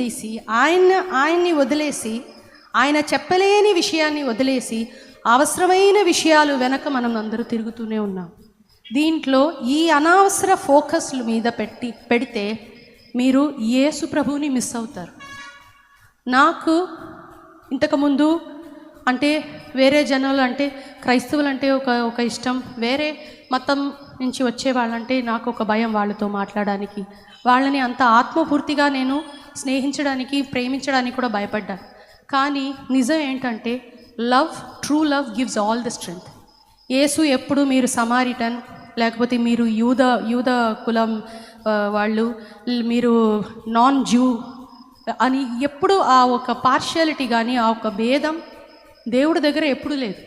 తీసి ఆయన్ని వదిలేసి, ఆయన చెప్పలేని విషయాన్ని వదిలేసి అవసరమైన విషయాలు వెనక మనం అందరూ తిరుగుతూనే ఉన్నాం. దీంట్లో ఈ అనవసర ఫోకస్ల మీద పెడితే మీరు యేసు ప్రభువుని మిస్ అవుతారు. నాకు ఇంతకుముందు అంటే వేరే జనాలు అంటే క్రైస్తవులు అంటే ఒక ఇష్టం, వేరే మతం నుంచి వచ్చే వాళ్ళంటే నాకు ఒక భయం వాళ్ళతో మాట్లాడడానికి. వాళ్ళని అంత ఆత్మపూర్తిగా నేను స్నేహించడానికి, ప్రేమించడానికి కూడా భయపడ్డాను. కానీ నిజం ఏంటంటే true love gives all the strength. యేసు ఎప్పుడు మీరు సమారిటన్ లేకపోతే మీరు యూద కులం వాళ్ళు, మీరు నాన్ జ్యూ అని ఎప్పుడు ఆ ఒక పార్షియాలిటీ కానీ ఆ ఒక భేదం దేవుడి దగ్గర ఎప్పుడు లేదు.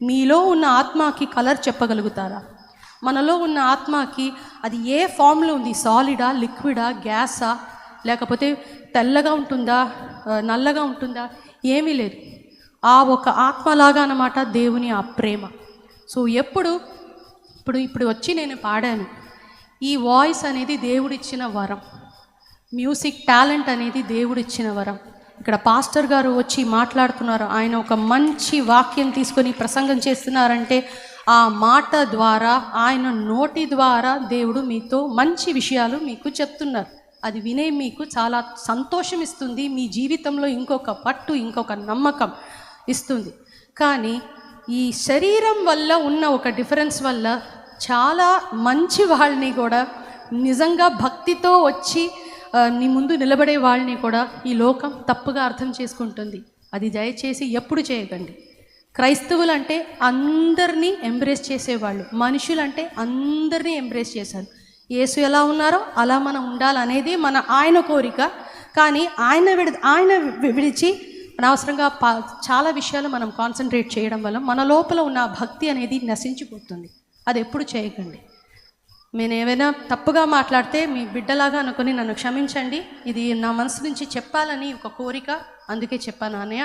మీలో ఉన్న ఆత్మకి కలర్ చెప్పగలుగుతారా? మనలో ఉన్న ఆత్మకి అది ఏ ఫామ్లో ఉంది, సాలిడా, లిక్విడా, గ్యాసా, లేకపోతే తెల్లగా ఉంటుందా, నల్లగా ఉంటుందా, ఏమీ లేదు. ఆ ఒక ఆత్మలాగా అన్నమాట దేవుని ఆ ప్రేమ. సో ఇప్పుడు వచ్చి నేను పాడాను. ఈ వాయిస్ అనేది దేవుడిచ్చిన వరం, మ్యూజిక్ టాలెంట్ అనేది దేవుడిచ్చిన వరం. ఇక్కడ పాస్టర్ గారు వచ్చి మాట్లాడుతున్నారు, ఆయన ఒక మంచి వాక్యం తీసుకొని ప్రసంగం చేస్తున్నారంటే ఆ మాట ద్వారా, ఆయన నోటి ద్వారా దేవుడు మీతో మంచి విషయాలు మీకు చెప్తున్నారు. అది వినే మీకు చాలా సంతోషం ఇస్తుంది, మీ జీవితంలో ఇంకొక పట్టు, ఇంకొక నమ్మకం ఇస్తుంది. కానీ ఈ శరీరం వల్ల ఉన్న ఒక డిఫరెన్స్ వల్ల చాలా మంచి వాళ్ళని కూడా, నిజంగా భక్తితో వచ్చి నీ ముందు నిలబడే వాళ్ళని కూడా ఈ లోకం తప్పుగా అర్థం చేసుకుంటుంది. అది దయచేసి ఎప్పుడు చేయకండి. క్రైస్తవులు అంటే అందరినీ ఎంబ్రేస్ చేసేవాళ్ళు, మనుషులంటే అందరినీ ఎంబ్రేస్ చేశారు. యేసు ఎలా ఉన్నారో అలా మనం ఉండాలనేది ఆయన కోరిక. కానీ ఆయన విడిచి అనవసరంగా చాలా విషయాలు మనం కాన్సన్ట్రేట్ చేయడం వల్ల మన లోపల ఉన్న భక్తి అనేది నశించిపోతుంది. అది ఎప్పుడు చేయకండి. నేను ఏమైనా తప్పుగా మాట్లాడితే మీ బిడ్డలాగా అనుకుని నన్ను క్షమించండి. ఇది నా మనసు నుంచి చెప్పాలని ఒక కోరిక, అందుకే చెప్పాను అన్నయ్య.